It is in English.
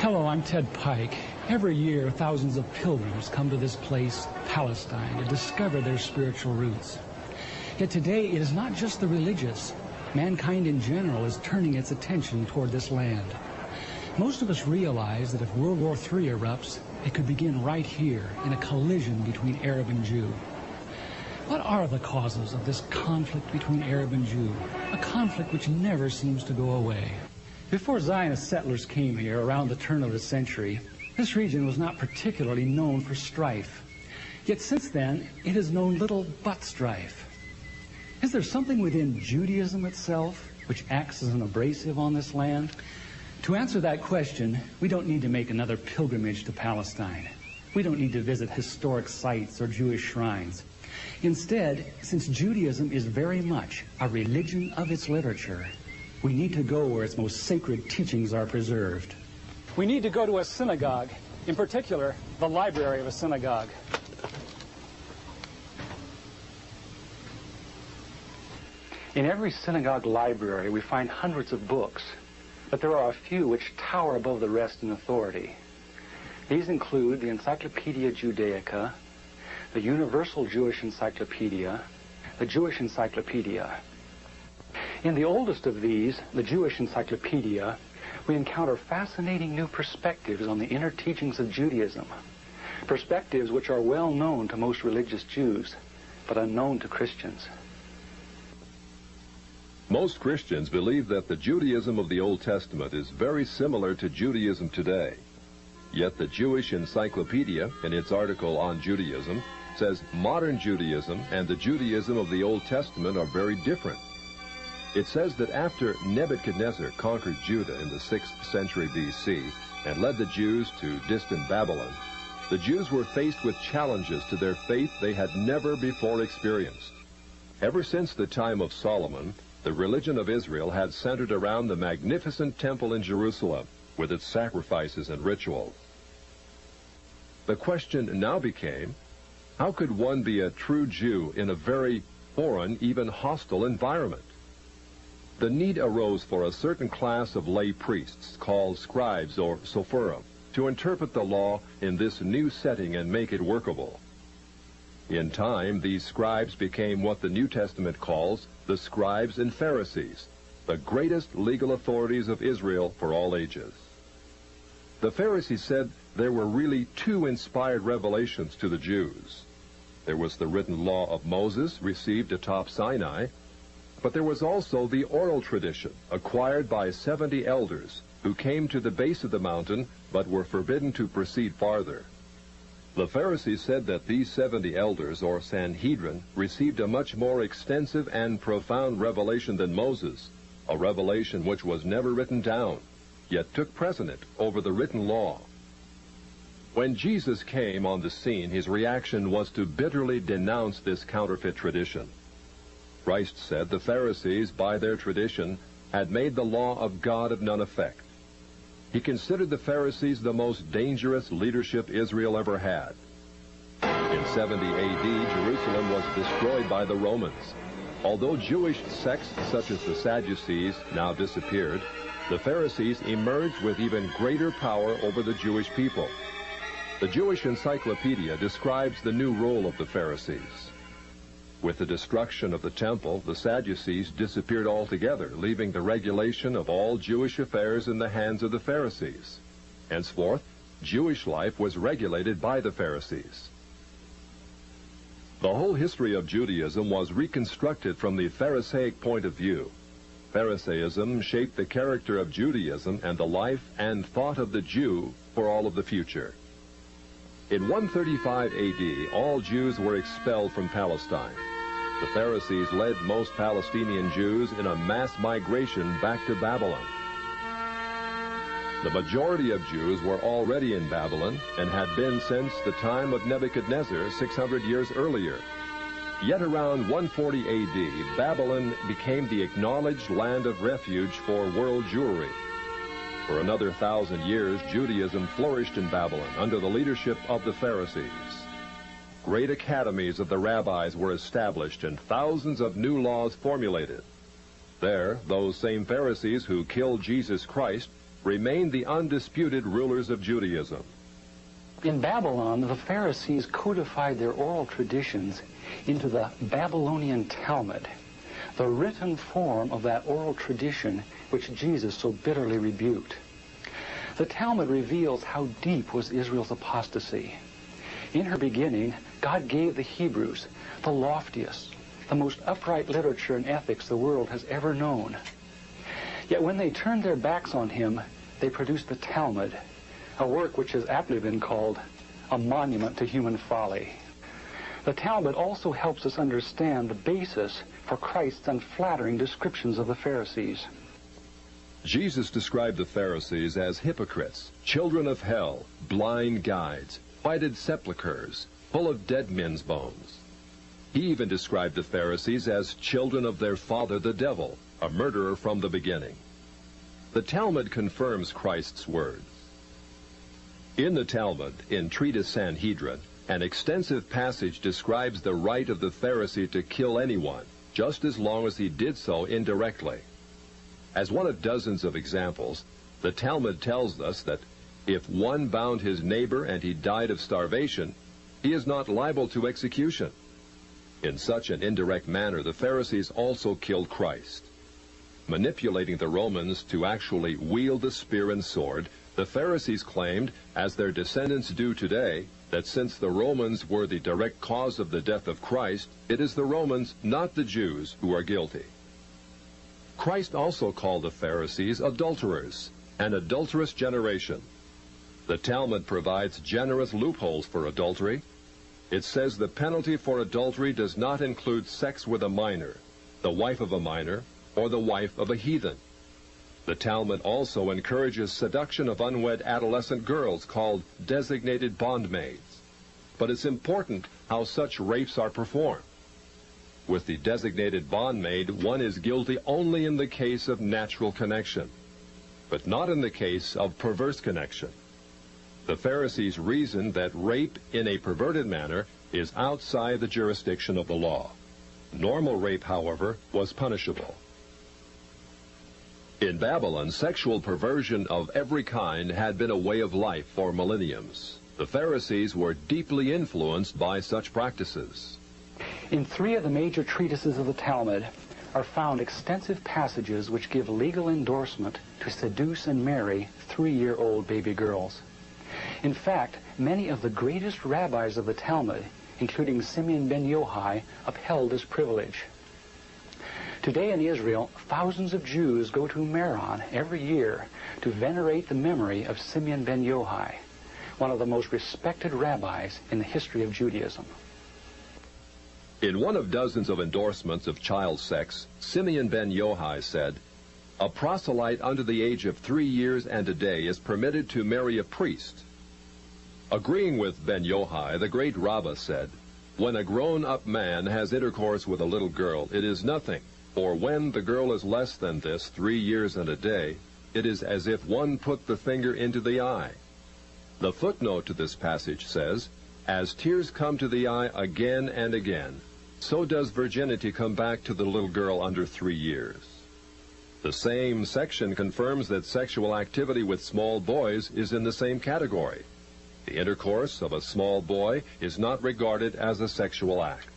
Hello, I'm Ted Pike. Every year, thousands of pilgrims come to this place, Palestine, to discover their spiritual roots. Yet today, it is not just the religious. Mankind in general is turning its attention toward this land. Most of us realize that if World War III erupts, it could begin right here in a collision between Arab and Jew. What are the causes of this conflict between Arab and Jew? A conflict which never seems to go away. Before Zionist settlers came here around the turn of the century, this region was not particularly known for strife. Yet since then, it has known little but strife. Is there something within Judaism itself which acts as an abrasive on this land? To answer that question, we don't need to make another pilgrimage to Palestine. We don't need to visit historic sites or Jewish shrines. Instead, since Judaism is very much a religion of its literature, we need to go where its most sacred teachings are preserved. We need to go to a synagogue, in particular, the library of a synagogue. In every synagogue library, we find hundreds of books, but there are a few which tower above the rest in authority. These include the Encyclopedia Judaica, the Universal Jewish Encyclopedia, the Jewish Encyclopedia. In the oldest of these, the Jewish Encyclopedia, we encounter fascinating new perspectives on the inner teachings of Judaism, perspectives which are well known to most religious Jews, but unknown to Christians. Most Christians believe that the Judaism of the Old Testament is very similar to Judaism today. Yet the Jewish Encyclopedia, in its article on Judaism, says modern Judaism and the Judaism of the Old Testament are very different. It says that after Nebuchadnezzar conquered Judah in the 6th century BC and led the Jews to distant Babylon, the Jews were faced with challenges to their faith they had never before experienced. Ever since the time of Solomon, the religion of Israel had centered around the magnificent temple in Jerusalem with its sacrifices and rituals. The question now became, how could one be a true Jew in a very foreign, even hostile environment? The need arose for a certain class of lay priests called scribes or sopherim to interpret the law in this new setting and make it workable. In time, these scribes became what the New Testament calls the scribes and Pharisees, the greatest legal authorities of Israel for all ages. The Pharisees said there were really two inspired revelations to the Jews. There was the written law of Moses received atop Sinai, but there was also the oral tradition acquired by 70 elders who came to the base of the mountain but were forbidden to proceed farther. The Pharisees said that these 70 elders, or Sanhedrin, received a much more extensive and profound revelation than Moses, a revelation which was never written down, yet took precedent over the written law. When Jesus came on the scene, his reaction was to bitterly denounce this counterfeit tradition. Christ said the Pharisees, by their tradition, had made the law of God of none effect. He considered the Pharisees the most dangerous leadership Israel ever had. In 70 AD, Jerusalem was destroyed by the Romans. Although Jewish sects such as the Sadducees now disappeared, the Pharisees emerged with even greater power over the Jewish people. The Jewish Encyclopedia describes the new role of the Pharisees. With the destruction of the temple, the Sadducees disappeared altogether, leaving the regulation of all Jewish affairs in the hands of the Pharisees. Henceforth, Jewish life was regulated by the Pharisees. The whole history of Judaism was reconstructed from the Pharisaic point of view. Pharisaism shaped the character of Judaism and the life and thought of the Jew for all of the future. In 135 AD, all Jews were expelled from Palestine. The Pharisees led most Palestinian Jews in a mass migration back to Babylon. The majority of Jews were already in Babylon and had been since the time of Nebuchadnezzar 600 years earlier. Yet around 140 AD, Babylon became the acknowledged land of refuge for world Jewry. For another 1,000 years, Judaism flourished in Babylon under the leadership of the Pharisees. Great academies of the rabbis were established and thousands of new laws formulated. There, those same Pharisees who killed Jesus Christ remained the undisputed rulers of Judaism. In Babylon, the Pharisees codified their oral traditions into the Babylonian Talmud, the written form of that oral tradition which Jesus so bitterly rebuked. The Talmud reveals how deep was Israel's apostasy. In her beginning, God gave the Hebrews the loftiest, the most upright literature and ethics the world has ever known. Yet when they turned their backs on him, they produced the Talmud, a work which has aptly been called a monument to human folly. The Talmud also helps us understand the basis for Christ's unflattering descriptions of the Pharisees. Jesus described the Pharisees as hypocrites, children of hell, blind guides, whited sepulchres, full of dead men's bones. He even described the Pharisees as children of their father the devil, a murderer from the beginning. The Talmud confirms Christ's words. In the Talmud, in Treatise Sanhedrin, an extensive passage describes the right of the Pharisee to kill anyone, just as long as he did so indirectly. As one of dozens of examples, the Talmud tells us that if one bound his neighbor and he died of starvation, he is not liable to execution. In such an indirect manner, the Pharisees also killed Christ. Manipulating the Romans to actually wield the spear and sword, the Pharisees claimed, as their descendants do today, that since the Romans were the direct cause of the death of Christ, it is the Romans, not the Jews, who are guilty. Christ also called the Pharisees adulterers, an adulterous generation. The Talmud provides generous loopholes for adultery. It says the penalty for adultery does not include sex with a minor, the wife of a minor, or the wife of a heathen. The Talmud also encourages seduction of unwed adolescent girls called designated bondmaids. But it's important how such rapes are performed. With the designated bondmaid, one is guilty only in the case of natural connection, but not in the case of perverse connection. The Pharisees reasoned that rape in a perverted manner is outside the jurisdiction of the law. Normal rape, however, was punishable. In Babylon, sexual perversion of every kind had been a way of life for millenniums. The Pharisees were deeply influenced by such practices. In 3 of the major treatises of the Talmud are found extensive passages which give legal endorsement to seduce and marry 3-year-old baby girls. In fact, many of the greatest rabbis of the Talmud, including Simeon ben Yochai, upheld this privilege. Today in Israel, thousands of Jews go to Meron every year to venerate the memory of Simeon ben Yochai, one of the most respected rabbis in the history of Judaism. In one of dozens of endorsements of child sex, Simeon ben Yochai said, "A proselyte under the age of 3 years and a day is permitted to marry a priest." Agreeing with ben Yochai, the great Rabbah said, "When a grown-up man has intercourse with a little girl, it is nothing, for when the girl is less than this, 3 years and a day, it is as if one put the finger into the eye." The footnote to this passage says, "As tears come to the eye again and again, so does virginity come back to the little girl under 3 years." The same section confirms that sexual activity with small boys is in the same category. The intercourse of a small boy is not regarded as a sexual act.